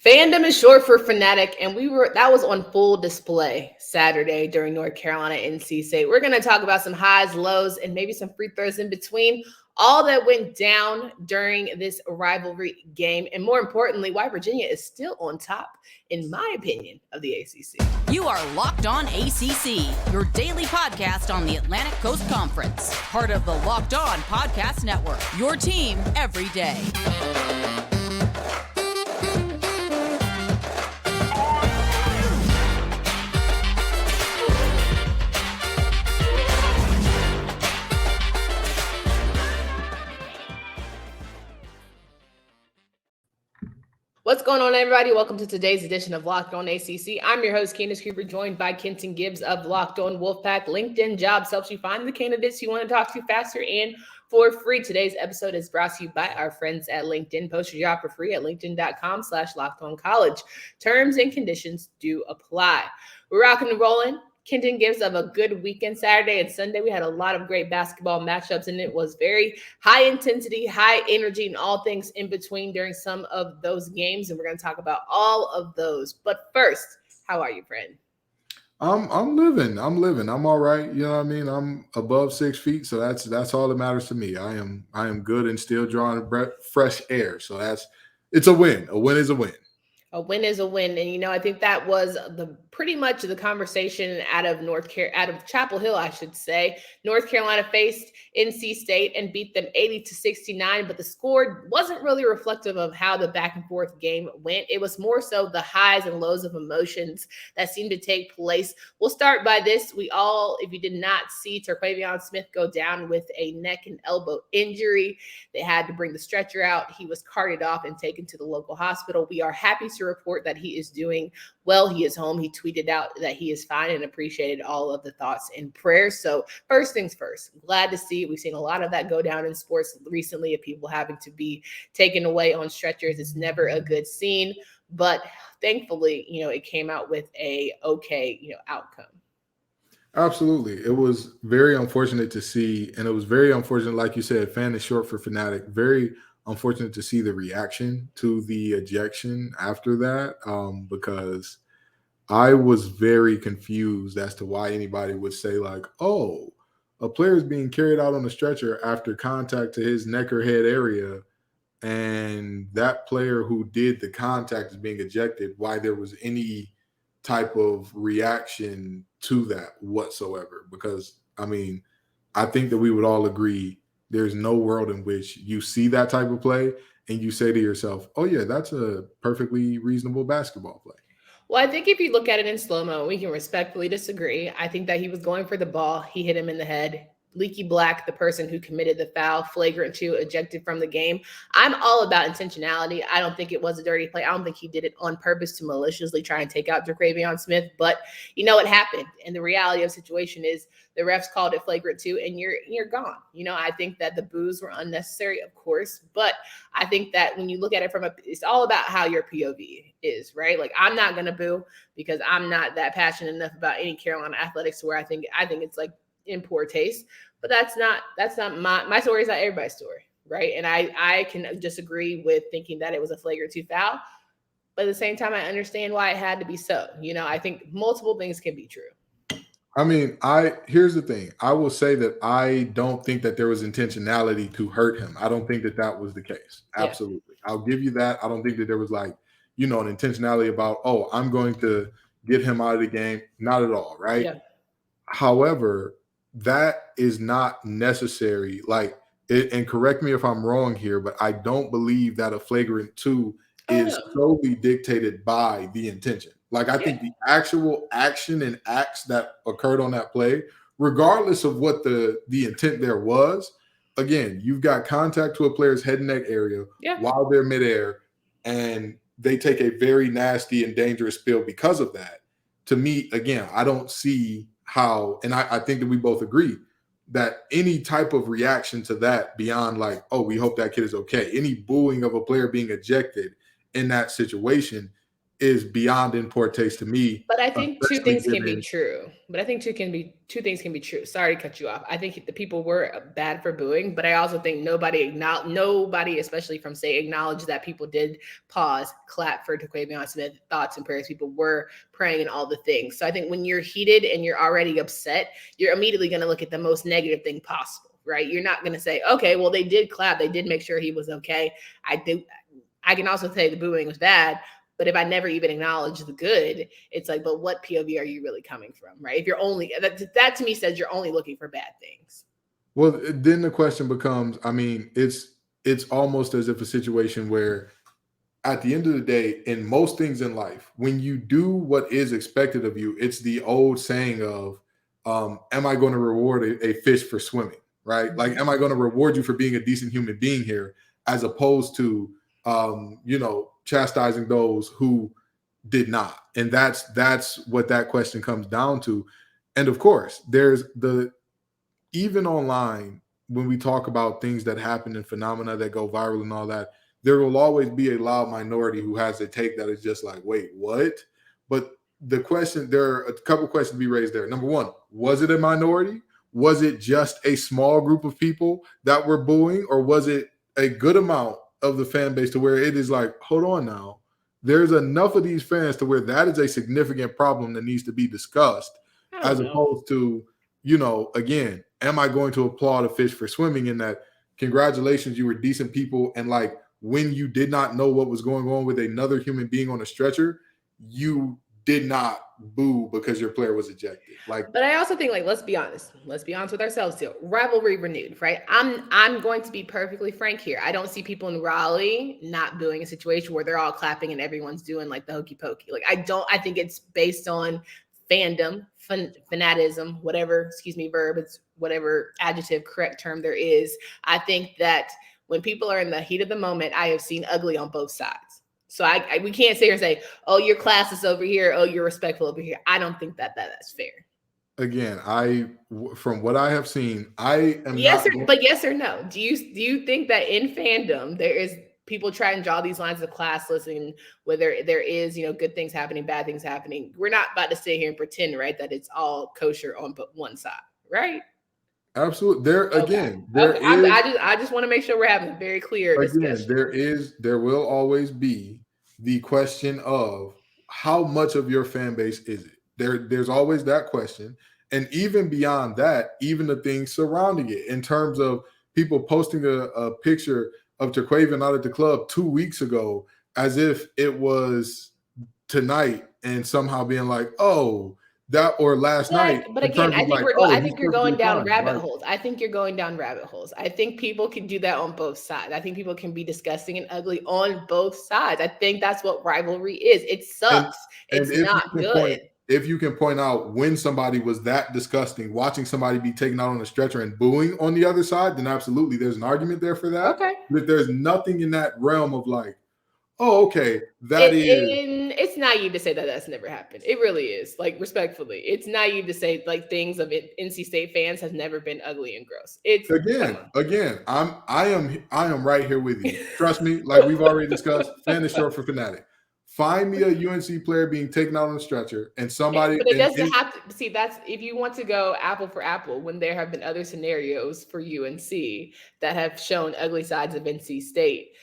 Fandom is short for fanatic, and that was on full display Saturday during North Carolina NC State. We're going to talk about some highs, lows, and maybe some free throws in between. All that went down during this rivalry game, and more importantly, why Virginia is still on top, in my opinion, of the ACC. You are Locked On ACC, your daily podcast on the Atlantic Coast Conference, part of the Locked On Podcast Network, your team every day. What's going on, everybody? Welcome to today's edition of Locked On ACC. I'm your host, Candace Cooper, joined by Kenton Gibbs of Locked On Wolfpack. LinkedIn Jobs helps you find the candidates you want to talk to faster and for free. Today's episode is brought to you by our friends at LinkedIn. Post your job for free at linkedin.com/lockedoncollege. Terms and conditions do apply. We're rocking and rolling. Kenton gives of a good weekend. Saturday and Sunday, we had a lot of great basketball matchups, and it was very high intensity, high energy, and all things in between during some of those games. And we're going to talk about all of those. But first, how are you, friend? I'm living. I'm all right. You know what I mean? I'm above 6 feet, so that's all that matters to me. I am good and still drawing fresh air. So it's a win. A win is a win. A win is a win. And, I think that was pretty much the conversation out of Chapel Hill, I should say. North Carolina faced NC State and beat them 80-69, but the score wasn't really reflective of how the back and forth game went. It was more so the highs and lows of emotions that seemed to take place. We'll start by this. If you did not see Terquavion Smith go down with a neck and elbow injury, they had to bring the stretcher out. He was carted off and taken to the local hospital. We are happy to report that he is doing well. He is home. He tweeted out that he is fine and appreciated all of the thoughts and prayers. So first things first, glad to see. We've seen a lot of that go down in sports recently, of people having to be taken away on stretchers. It's never a good scene, but thankfully, it came out with a okay, outcome. Absolutely. It was very unfortunate to see, and it was very unfortunate, like you said, fan is short for fanatic. Very unfortunate to see the reaction to the ejection after that, because I was very confused as to why anybody would say like, oh, a player is being carried out on a stretcher after contact to his neck or head area, and that player who did the contact is being ejected, why there was any type of reaction to that whatsoever. Because, I think that we would all agree there's no world in which you see that type of play and you say to yourself, oh, yeah, that's a perfectly reasonable basketball play. Well, I think if you look at it in slow-mo, we can respectfully disagree. I think that he was going for the ball. He hit him in the head. Leaky Black, the person who committed the foul, flagrant 2, ejected from the game. I'm all about intentionality. I don't think it was a dirty play. I don't think he did it on purpose to maliciously try and take out Terquavion Smith, but it happened. And the reality of the situation is the refs called it flagrant 2 and you're gone. I think that the boos were unnecessary, of course, but I think that when you look at it it's all about how your POV is, right? Like, I'm not going to boo because I'm not that passionate enough about any Carolina athletics to where I think it's like in poor taste, but that's not my story. Is not everybody's story, right? And I can disagree with thinking that it was a flagrant 2 foul, but at the same time, I understand why it had to be so. I think multiple things can be true. Here's the thing. I will say that I don't think that there was intentionality to hurt him. I don't think that was the case. Absolutely. Yeah. I'll give you that. I don't think that there was an intentionality about, oh, I'm going to get him out of the game. Not at all, right? Yeah. However, that is not necessary. And correct me if I'm wrong here, but I don't believe that a flagrant 2 is solely dictated by the intention. I think the actual action and acts that occurred on that play, regardless of what the intent there was, again, you've got contact to a player's head and neck area while they're midair, and they take a very nasty and dangerous spill because of that. To me, again, I don't see how, and I think that we both agree that any type of reaction to that beyond oh, we hope that kid is okay, any booing of a player being ejected in that situation is beyond in poor taste to me. But I think two Especially things can be given, true. But I think two things can be true. Sorry to cut you off. I think the people were bad for booing, but I also think nobody, especially from State, acknowledged that people did pause, clap for Terquavion Smith, thoughts and prayers. People were praying and all the things. So I think when you're heated and you're already upset, you're immediately going to look at the most negative thing possible, right? You're not going to say, okay, well, they did clap, they did make sure he was okay. I can also say the booing was bad. But if I never even acknowledge the good, it's like, but what POV are you really coming from, right? If you're only, that to me says you're only looking for bad things. well, then the question becomes, I mean, it's almost as if a situation where at the end of the day, in most things in life, when you do what is expected of you, it's the old saying of, am I going to reward a fish for swimming, right? Like, am I going to reward you for being a decent human being here, as opposed to, chastising those who did not? And that's what that question comes down to. And of course, there's even online, when we talk about things that happen and phenomena that go viral and all that, there will always be a loud minority who has a take that is just like, wait, what? But there are a couple questions to be raised there. Number one, was it a minority? Was it just a small group of people that were booing, or was it a good amount of the fan base to where it is like, hold on now, there's enough of these fans to where that is a significant problem that needs to be discussed, as opposed to, again, am I going to applaud a fish for swimming in that, congratulations, you were decent people, and like, when you did not know what was going on with another human being on a stretcher, you did not boo because your player was ejected. Like, but I also think, like, let's be honest with ourselves too. Rivalry renewed, right? I'm going to be perfectly frank here. I don't see people in Raleigh not booing a situation where they're all clapping and everyone's doing like the hokey pokey. Like, I think it's based on fandom, fanatism, whatever, verb, it's whatever adjective, correct term there is. I think that when people are in the heat of the moment, I have seen ugly on both sides. So we can't sit here and say, oh, your class is over here, oh, you're respectful over here. I don't think that's fair. Again, from what I have seen, I am yes not. But yes or no? Do you think that in fandom there is people try and draw these lines of classless, and whether there is, good things happening, bad things happening? We're not about to sit here and pretend, right, that it's all kosher on but one side, right? Absolutely. I just want to make sure we're having a very clear discussion. There will always be the question of how much of your fan base is it? There's always that question. And even beyond that, even the things surrounding it, in terms of people posting a picture of Terquavion out at the club 2 weeks ago, as if it was tonight, and somehow being like, oh, that, or last night. But again, I think you're going down rabbit holes. I think you're going down rabbit holes. I think people can do that on both sides. I think people can be disgusting and ugly on both sides. I think that's what rivalry is. It sucks. It's not good. If you can point out when somebody was that disgusting, watching somebody be taken out on a stretcher and booing on the other side, then absolutely there's an argument there for that. Okay. But there's nothing in that realm of like, oh, okay, it's naive to say that that's never happened. It really is. Like, respectfully, it's naive to say like things of NC State fans has never been ugly and gross. It's again, I am right here with you. Trust me, like we've already discussed, fan is short for fanatic. Find me a UNC player being taken out on a stretcher and somebody. But it doesn't have to see. That's if you want to go apple for apple. When there have been other scenarios for UNC that have shown ugly sides of NC State.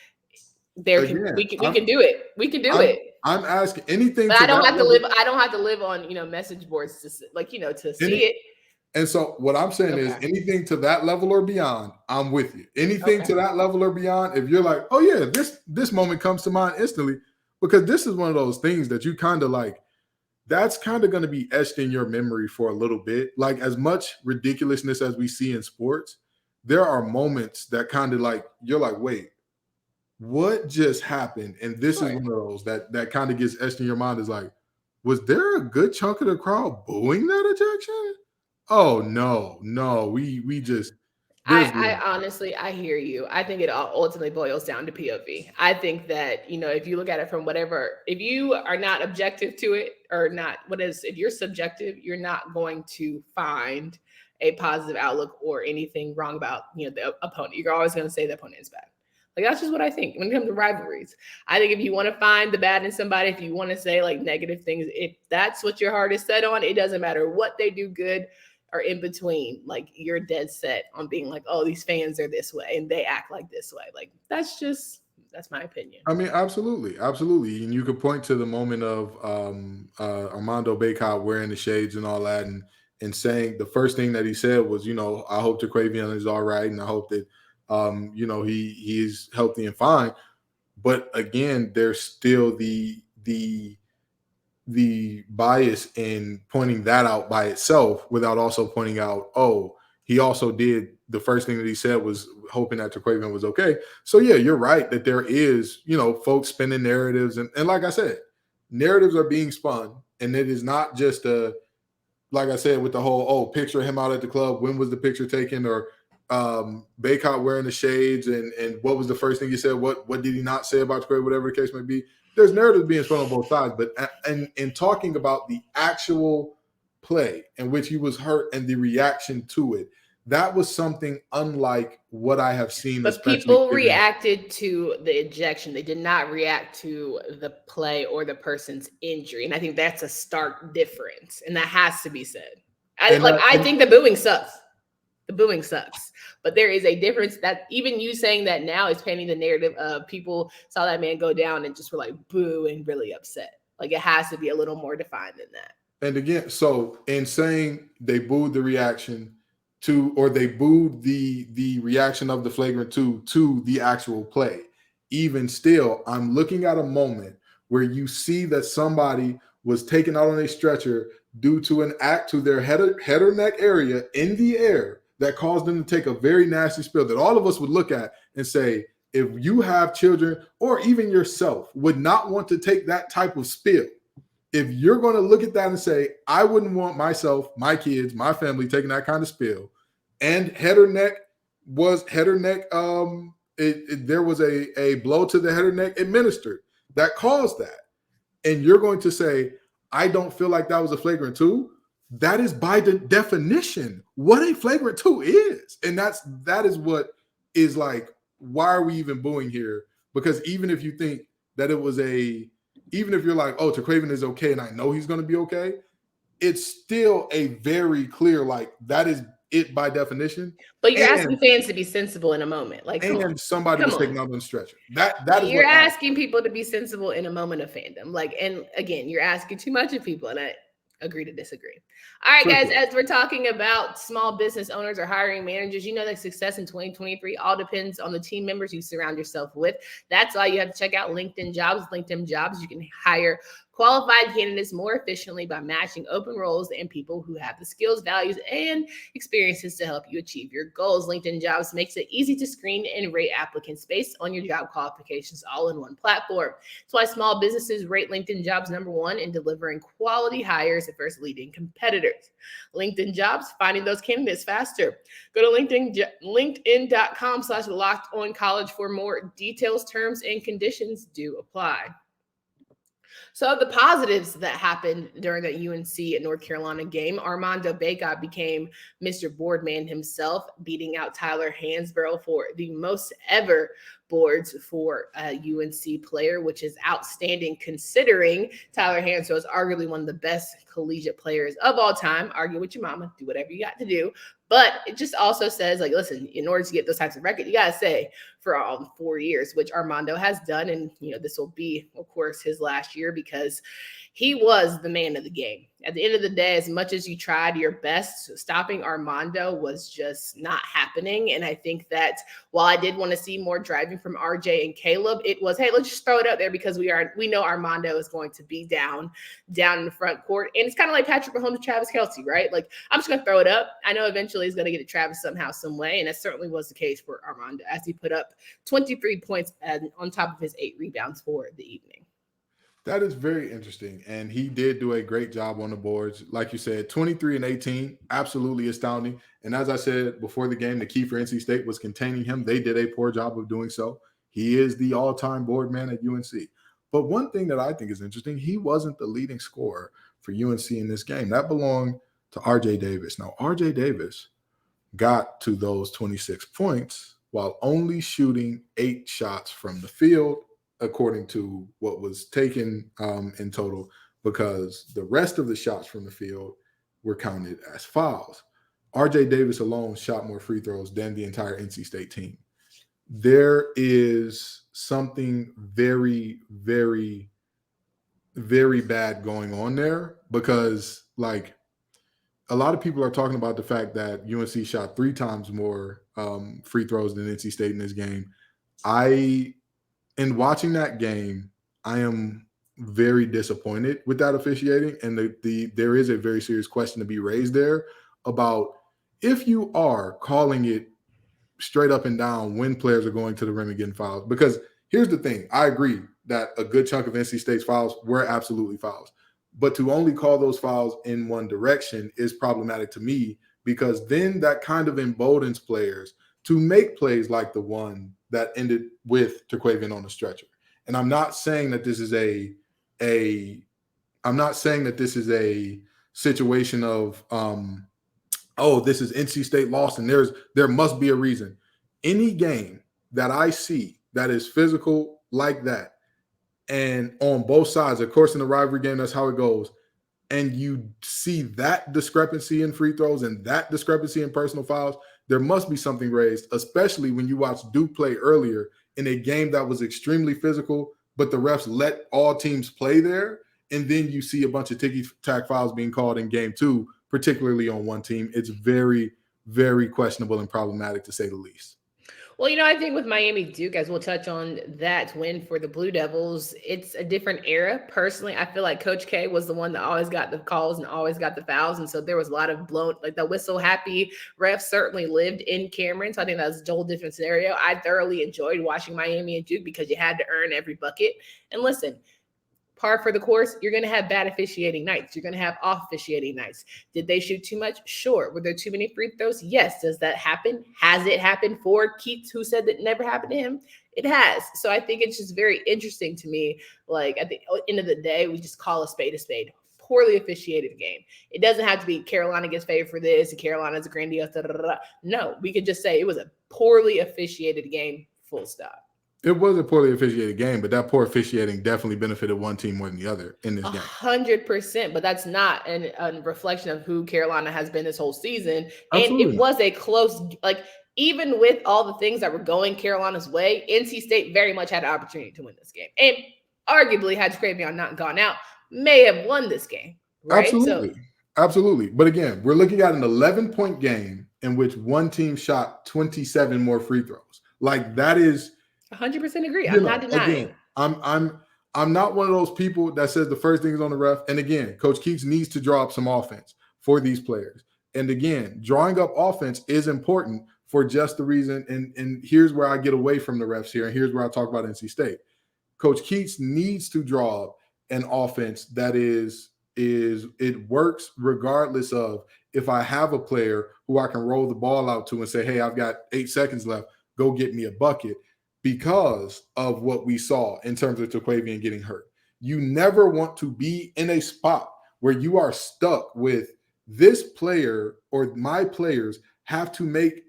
We can do it. We can do it. I'm asking anything. But I don't have to live. I don't have to live on message boards to see it. And so what I'm saying is anything to that level or beyond, I'm with you. Anything to that level or beyond, if you're like, oh yeah, this moment comes to mind instantly, because this is one of those things that you kind of like, that's kind of going to be etched in your memory for a little bit. Like, as much ridiculousness as we see in sports, there are moments that kind of like, you're like, wait, what just happened? And this is one of those that kind of gets etched in your mind, is like, was there a good chunk of the crowd booing that ejection? Oh no, we just. I honestly, I hear you. I think it all ultimately boils down to POV. I think that, if you look at it from if you are not objective to it, or not, if you're subjective, you're not going to find a positive outlook or anything wrong about, the opponent. You're always going to say the opponent is bad. Like, that's just what I think when it comes to rivalries. I think if you want to find the bad in somebody, if you want to say like negative things, if that's what your heart is set on, it doesn't matter what they do good or in between. Like, you're dead set on being like, oh, these fans are this way and they act like this way. Like, that's my opinion. I mean, absolutely, absolutely. And you could point to the moment of Armando Bay Cop wearing the shades and all that, and saying the first thing that he said was, I hope Terquavion is all right, and I hope that he's healthy and fine. But again, there's still the bias in pointing that out by itself without also pointing out, oh, he also did the first thing that he said was hoping that Terquavion was okay. So yeah, you're right that there is, folks spinning narratives. And like I said, narratives are being spun. And it is not just like I said, with the whole, picture him out at the club. When was the picture taken? Or Bay Cop wearing the shades and what was the first thing he said? What did he not say about Terquavion, whatever the case may be? There's narratives being spun on both sides. But in talking about the actual play in which he was hurt and the reaction to it, that was something unlike what I have seen. But people reacted to the ejection. They did not react to the play or the person's injury. And I think that's a stark difference. And that has to be said. I think the booing sucks. The booing sucks. But there is a difference that even you saying that now is painting the narrative of people saw that man go down and just were like, boo, and really upset. Like, it has to be a little more defined than that. And again, so in saying they booed the reaction or they booed the reaction of the flagrant two to the actual play, even still, I'm looking at a moment where you see that somebody was taken out on a stretcher due to an act to their head or neck area in the air that caused them to take a very nasty spill that all of us would look at and say, if you have children or even yourself would not want to take that type of spill. If you're going to look at that and say, I wouldn't want myself, my kids, my family taking that kind of spill, and there was a blow to the head or neck administered that caused that. And you're going to say, I don't feel like that was a flagrant two. That is by the definition what a flagrant two is. And that is what is like, why are we even booing here? Because even if you think that it was even if you're like, oh, Terquavion is okay and I know he's going to be okay, it's still a very clear, like, that is it by definition. But you're asking fans to be sensible in a moment. Like, somebody was taken out on the stretcher. That is you're asking people to be sensible in a moment of fandom. Like, and again, you're asking too much of people, and I agree to disagree. All right, guys, as we're talking about small business owners or hiring managers, you know that success in 2023 all depends on the team members you surround yourself with. That's why you have to check out LinkedIn Jobs. LinkedIn Jobs, you can hire qualified candidates more efficiently by matching open roles and people who have the skills, values, and experiences to help you achieve your goals. LinkedIn Jobs makes it easy to screen and rate applicants based on your job qualifications all in one platform. That's why small businesses rate LinkedIn Jobs #1 in delivering quality hires versus leading competitors. LinkedIn Jobs, finding those candidates faster. Go to linkedin.com/lockedoncollege for more details. Terms and conditions do apply. So the positives that happened during that UNC at North Carolina game, Armando Bay Cop became Mr. Boardman himself, beating out Tyler Hansborough for the most ever boards for a UNC player, which is outstanding considering Tyler Hansborough is arguably one of the best collegiate players of all time. Argue with your mama, do whatever you got to do. But it just also says, like, listen, in order to get those types of records, you got to say for 4 years, which Armando has done. And, this will be, of course, his last year because he was the man of the game. At the end of the day, as much as you tried your best, stopping Armando was just not happening. And I think that while I did want to see more driving from RJ and Caleb, it was, hey, let's just throw it up there because we know Armando is going to be down in the front court. And it's kind of like Patrick Mahomes and Travis Kelce, right? Like, I'm just going to throw it up. I know eventually he's going to get to Travis somehow, some way. And that certainly was the case for Armando as he put up 23 points on top of his 8 rebounds for the evening. That is very interesting. And he did do a great job on the boards. Like you said, 23 and 18, absolutely astounding. And as I said before the game, the key for NC State was containing him. They did a poor job of doing so. He is the all-time board man at UNC. But one thing that I think is interesting, he wasn't the leading scorer for UNC in this game. That belonged to RJ Davis. Now, RJ Davis got to those 26 points while only shooting 8 shots from the field, according to what was taken in total, because the rest of the shots from the field were counted as fouls. RJ Davis alone shot more free throws than the entire NC State team. There is something very, very, very bad going on there, because like a lot of people are talking about the fact that UNC shot 3 times more free throws than NC State in this game. In watching that game, I am very disappointed with that officiating, and there is a very serious question to be raised there about if you are calling it straight up and down when players are going to the rim and getting fouls. Because here's the thing, I agree that a good chunk of NC State's fouls were absolutely fouls, but to only call those fouls in one direction is problematic to me, because then that kind of emboldens players to make plays like the one that ended with Terquavion on the stretcher. And I'm not saying that this is a situation of this is NC State lost and there must be a reason. Any game that I see that is physical like that, and on both sides, of course, in the rivalry game, that's how it goes, and you see that discrepancy in free throws and that discrepancy in personal fouls, there must be something raised, especially when you watch Duke play earlier in a game that was extremely physical, but the refs let all teams play there, and then you see a bunch of ticky-tack fouls being called in game 2, particularly on one team. It's very, very questionable and problematic, to say the least. Well, I think with Miami Duke, as we'll touch on that win for the Blue Devils, it's a different era. Personally, I feel like Coach K was the one that always got the calls and always got the fouls. And so there was a lot of blown, like the whistle happy refs certainly lived in Cameron. So I think that was a whole different scenario. I thoroughly enjoyed watching Miami and Duke because you had to earn every bucket. And listen, par for the course, you're going to have bad officiating nights. You're going to have off officiating nights. Did they shoot too much? Sure. Were there too many free throws? Yes. Does that happen? Has it happened for Keats, who said that never happened to him? It has. So I think it's just very interesting to me. Like at the end of the day, we just call a spade a spade. Poorly officiated game. It doesn't have to be Carolina gets favored for this and Carolina's a grandiose. No, we could just say it was a poorly officiated game, full stop. It was a poorly officiated game, but that poor officiating definitely benefited one team more than the other in this game. 100%, but that's not a reflection of who Carolina has been this whole season. Absolutely. And it was a close, like, even with all the things that were going Carolina's way, NC State very much had an opportunity to win this game. And arguably, had Terquavion not gone out, may have won this game. Right? Absolutely. But again, we're looking at an 11-point game in which one team shot 27 more free throws. Like, that is 100% agree. I'm not denying. Again, I'm not one of those people that says the first thing is on the ref. And again, Coach Keats needs to draw up some offense for these players. And again, drawing up offense is important for just the reason. And here's where I get away from the refs here. And here's where I talk about NC State. Coach Keats needs to draw up an offense that it works regardless of if I have a player who I can roll the ball out to and say, hey, I've got 8 seconds left, go get me a bucket. Because of what we saw in terms of Terquavion getting hurt. You never want to be in a spot where you are stuck with this player or my players have to make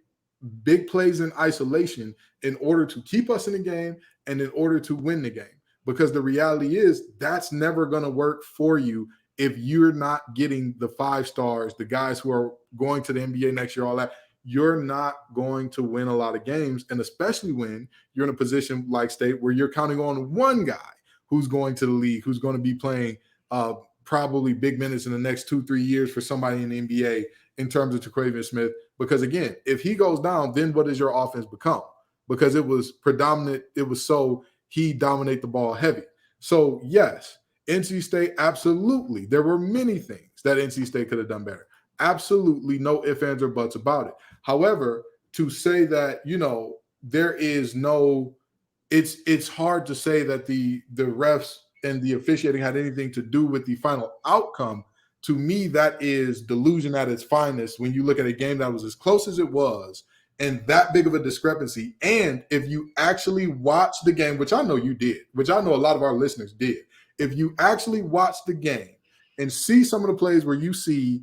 big plays in isolation in order to keep us in the game and in order to win the game. Because the reality is that's never going to work for you if you're not getting the 5 stars, the guys who are going to the NBA next year, all that. You're not going to win a lot of games, and especially when you're in a position like State where you're counting on one guy who's going to the league, who's going to be playing probably big minutes in the next 2-3 years for somebody in the NBA in terms of Terquavion Smith. Because again, if he goes down, then what does your offense become? Because it was predominant, he dominate the ball heavy. So yes, NC State, absolutely. There were many things that NC State could have done better. Absolutely no ifs, ands, or buts about it. However, to say that, there is no, it's hard to say that the refs and the officiating had anything to do with the final outcome. To me, that is delusion at its finest when you look at a game that was as close as it was and that big of a discrepancy. And if you actually watch the game, which I know you did, which I know a lot of our listeners did, if you actually watch the game and see some of the plays where you see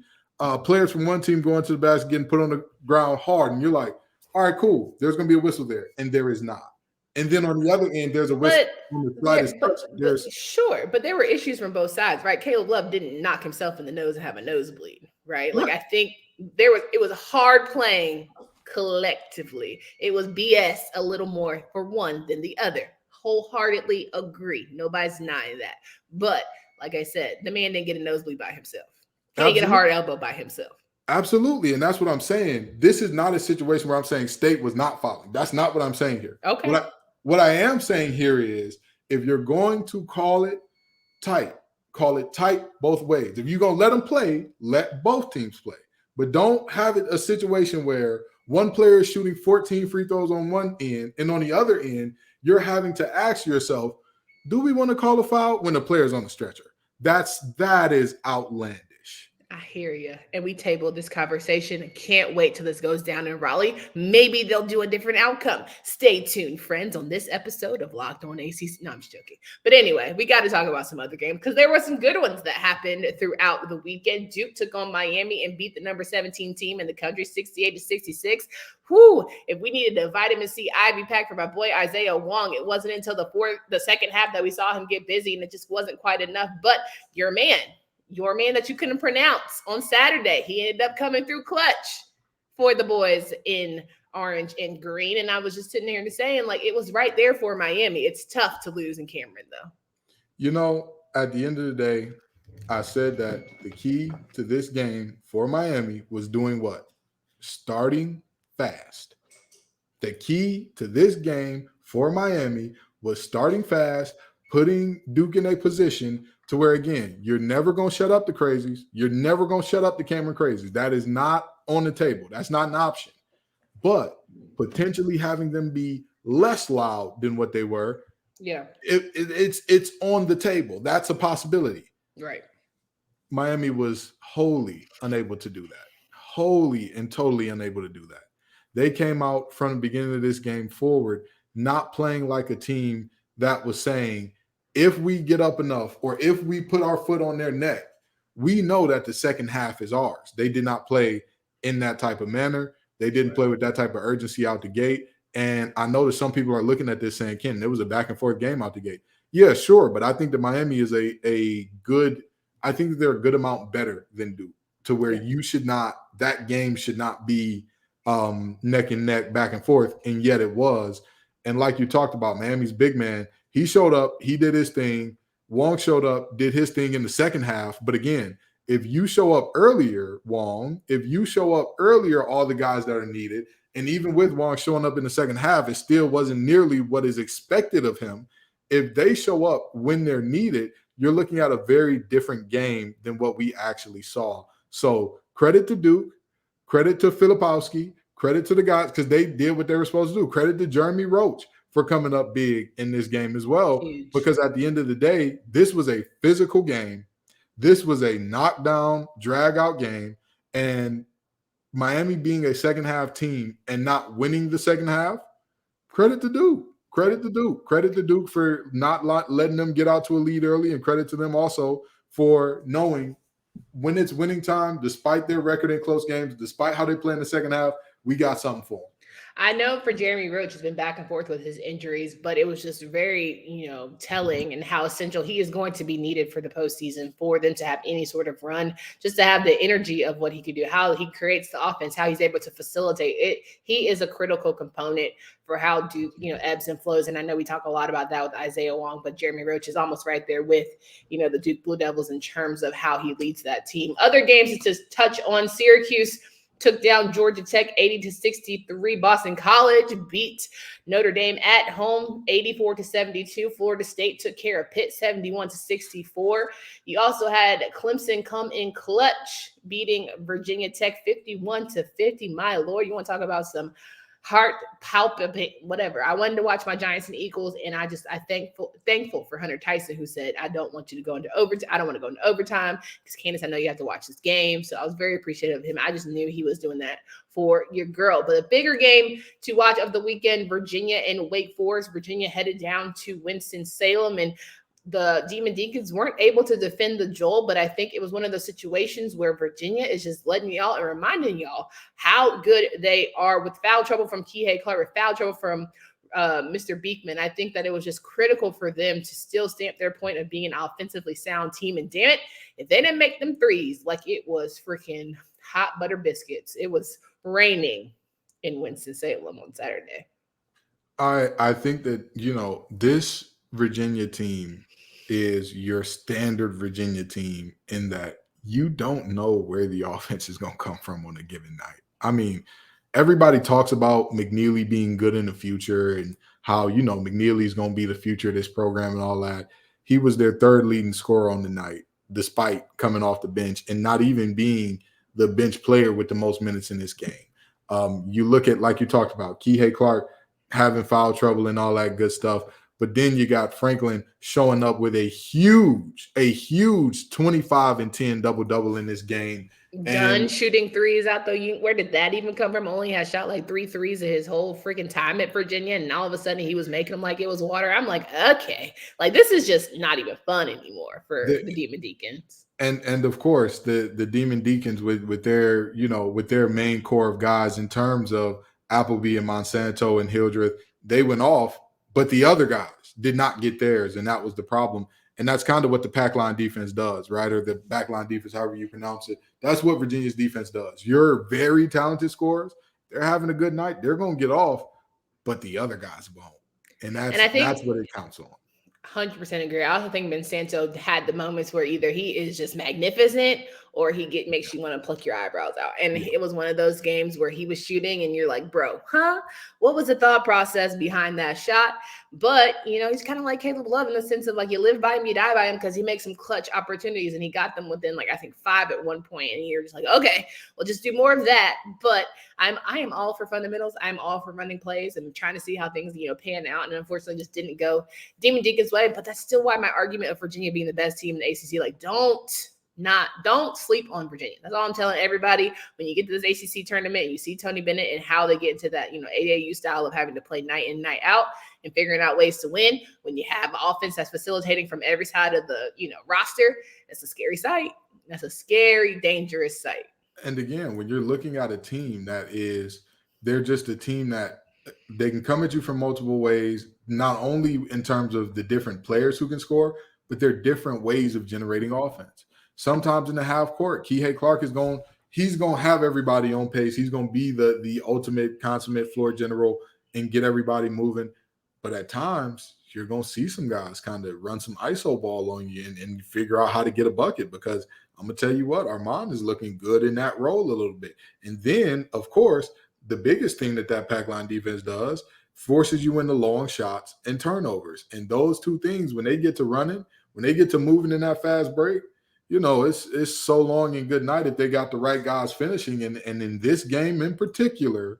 players from one team going to the basket, getting put on the ground hard, and you're like, All right, cool. There's going to be a whistle there, and there is not. And then on the other end, there's a whistle But on the yeah, slightest touch. There's sure, but there were issues from both sides, right? Caleb Love didn't knock himself in the nose and have a nosebleed, right? Like I think it was hard playing collectively. It was BS a little more for one than the other. Wholeheartedly agree. Nobody's denying that. But like I said, the man didn't get a nosebleed by himself. He didn't get a hard elbow by himself. Absolutely. And that's what I'm saying. This is not a situation where I'm saying State was not fouling. That's not what I'm saying here. Okay. What I am saying here is if you're going to call it tight both ways. If you're going to let them play, let both teams play. But don't have it a situation where one player is shooting 14 free throws on one end, and on the other end, you're having to ask yourself, do we want to call a foul when the player's on the stretcher? That is outlandish. I hear you. And we tabled this conversation. Can't wait till this goes down in Raleigh. Maybe they'll do a different outcome. Stay tuned, friends, on this episode of Locked On ACC. No, I'm just joking. But anyway, we got to talk about some other games because there were some good ones that happened throughout the weekend. Duke took on Miami and beat the number 17 team in the country 68-66. Whew, if we needed a vitamin C Ivy pack for my boy Isaiah Wong, it wasn't until the second half that we saw him get busy, and it just wasn't quite enough. But your man that you couldn't pronounce on Saturday, he ended up coming through clutch for the boys in orange and green. And I was just sitting here and saying, like, it was right there for Miami. It's tough to lose in Cameron, though. You know, at the end of the day, I said that the key to this game for Miami was doing what? Starting fast. The key to this game for Miami was starting fast, putting Duke in a position to where, again, you're never going to shut up the crazies. You're never going to shut up the Cameron crazies. That is not on the table. That's not an option. But potentially having them be less loud than what they were, yeah, it's on the table. That's a possibility. Right. Miami was wholly unable to do that. Wholly and totally unable to do that. They came out from the beginning of this game forward, not playing like a team that was saying, if we get up enough or if we put our foot on their neck, we know that the second half is ours. They did not play in that type of manner. They didn't play with that type of urgency out the gate. And I know that some people are looking at this saying, Ken, it was a back and forth game out the gate. Yeah, sure. But I think that Miami is I think that they're a good amount better than Duke to where that game should not be neck and neck, back and forth. And yet it was. And like you talked about, Miami's big man, he showed up, he did his thing. Wong showed up, did his thing in the second half. But again, if you show up earlier, Wong, all the guys that are needed, and even with Wong showing up in the second half, it still wasn't nearly what is expected of him. If they show up when they're needed, you're looking at a very different game than what we actually saw. So credit to Duke, credit to Filipowski, credit to the guys because they did what they were supposed to do. Credit to Jeremy Roach for coming up big in this game as well. Huge. Because at the end of the day, this was a physical game. This was a knockdown, drag-out game. And Miami being a second-half team and not winning the second half, credit to Duke. Credit to Duke. Credit to Duke for not letting them get out to a lead early, and credit to them also for knowing when it's winning time, despite their record in close games, despite how they play in the second half, we got something for them. I know for Jeremy Roach has been back and forth with his injuries, but it was just very, telling and how essential he is going to be needed for the postseason for them to have any sort of run, just to have the energy of what he could do, how he creates the offense, how he's able to facilitate it. He is a critical component for how Duke, ebbs and flows. And I know we talk a lot about that with Isaiah Wong, but Jeremy Roach is almost right there with, the Duke Blue Devils in terms of how he leads that team. Other games to touch on: Syracuse took down Georgia Tech 80-63. Boston College beat Notre Dame at home 84-72. Florida State took care of Pitt 71-64. You also had Clemson come in clutch, beating Virginia Tech 51-50. My Lord, you want to talk about some heart palpitate, whatever. I wanted to watch my Giants and Eagles, and I thankful for Hunter Tyson, who said, I don't want you to go into overtime. I don't want to go into overtime because, Candace, I know you have to watch this game. So I was very appreciative of him. I just knew he was doing that for your girl. But a bigger game to watch of the weekend, Virginia and Wake Forest. Virginia headed down to Winston-Salem, and the Demon Deacons weren't able to defend the Joel, but I think it was one of those situations where Virginia is just letting y'all and reminding y'all how good they are with foul trouble from Kihei Clark, with foul trouble from Mr. Beekman. I think that it was just critical for them to still stamp their point of being an offensively sound team. And damn it, if they didn't make them threes like it was freaking hot butter biscuits, it was raining in Winston-Salem on Saturday. I think that, this Virginia team is your standard Virginia team in that you don't know where the offense is going to come from on a given night. I mean, everybody talks about McNeely being good in the future and how, McNeely's going to be the future of this program and all that. He was their third leading scorer on the night, despite coming off the bench and not even being the bench player with the most minutes in this game. You look at, like you talked about, Kihei Clark having foul trouble and all that good stuff. But then you got Franklin showing up with a huge 25 and 10 double-double in this game. Done shooting threes out the where did that even come from? Only has shot like 3 threes in his whole freaking time at Virginia, and all of a sudden he was making them like it was water. I'm like, okay, like this is just not even fun anymore for the Demon Deacons. And of course the Demon Deacons with their with their main core of guys in terms of Appleby and Monsanto and Hildreth, they went off, but the other guys did not get theirs, and that was the problem. And that's kind of what the pack line defense does, right? Or the backline defense, however you pronounce it. That's what Virginia's defense does. Your very talented scorers, they're having a good night. They're going to get off, but the other guys won't. And that's what it counts on. 100% agree. I also think Monsanto had the moments where either he is just magnificent or he makes you want to pluck your eyebrows out. And it was one of those games where he was shooting and you're like, bro, what was the thought process behind that shot? But, he's kind of like Caleb Love in the sense of like you live by him, you die by him, because he makes some clutch opportunities and he got them within like, I think 5 at one point. And you're just like, okay, we'll just do more of that. But I am all for fundamentals. I'm all for running plays and trying to see how things, pan out. And unfortunately just didn't go Demon Deacon's way. But that's still why my argument of Virginia being the best team in the ACC, like don't sleep on Virginia. That's all I'm telling everybody. When you get to this ACC tournament and you see Tony Bennett and how they get into that, AAU style of having to play night in, night out and figuring out ways to win, when you have offense that's facilitating from every side of the, roster, it's a scary sight. That's a scary, dangerous sight. And again, when you're looking at a team they're just a team that they can come at you from multiple ways, not only in terms of the different players who can score, but they're different ways of generating offense. Sometimes in the half court, Kihei Clark he's going to have everybody on pace. He's going to be the ultimate consummate floor general and get everybody moving. But at times, you're going to see some guys kind of run some ISO ball on you and figure out how to get a bucket, because I'm going to tell you what, Armand is looking good in that role a little bit. And then, of course, the biggest thing that pack line defense does forces you into long shots and turnovers. And those two things, when they get to running, when they get to moving in that fast break, it's so long and good night if they got the right guys finishing. And in this game in particular,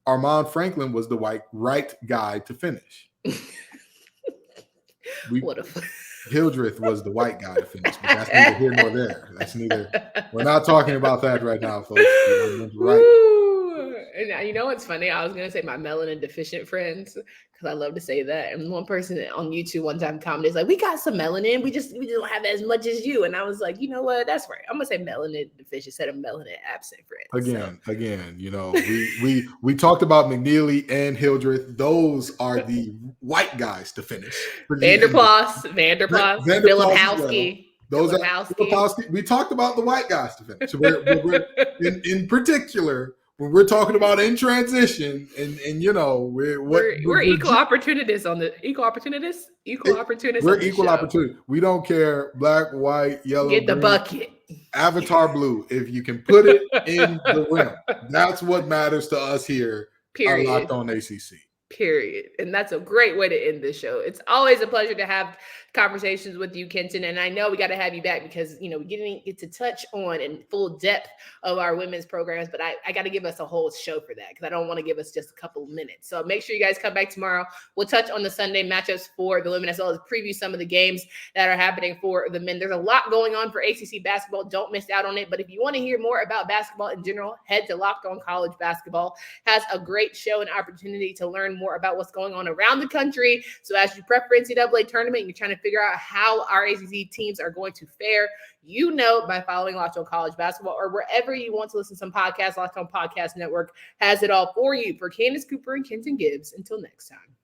Armand Franklin was the right guy to finish. Hildreth was the white guy to finish, but that's neither here nor there. We're not talking about that right now, folks. Right. And you know what's funny? I was going to say my melanin deficient friends, because I love to say that. And one person on YouTube one time commented, is like, we got some melanin. We just don't have as much as you. And I was like, you know what? That's right. I'm going to say melanin deficient instead of melanin absent friends. Again, we talked about McNeely and Hildreth. Those are the white guys to finish. Vanderplas, Filipowski. Those are Filipowski. We talked about the white guys to finish. So we're in particular, when we're talking about in transition, and we're equal opportunists on the equal opportunists. We're equal opportunity. We don't care black, white, yellow. Get the green, bucket. Avatar blue. If you can put it in the rim, that's what matters to us here. Period. Locked On ACC. Period. And that's a great way to end this show. It's always a pleasure to have conversations with you, Kenton. And I know we got to have you back because, we didn't get to touch on in full depth of our women's programs, but I got to give us a whole show for that because I don't want to give us just a couple of minutes. So make sure you guys come back tomorrow. We'll touch on the Sunday matchups for the women as well as preview some of the games that are happening for the men. There's a lot going on for ACC basketball. Don't miss out on it. But if you want to hear more about basketball in general, head to Locked On College Basketball. Has a great show and opportunity to learn more about what's going on around the country. So as you prep for NCAA tournament, you're trying to figure out how our ACC teams are going to fare, you know, by following Locked On College Basketball or wherever you want to listen to some podcasts. Locked On Podcast Network has it all for you. For Candace Cooper and Kenton Gibbs, until next time.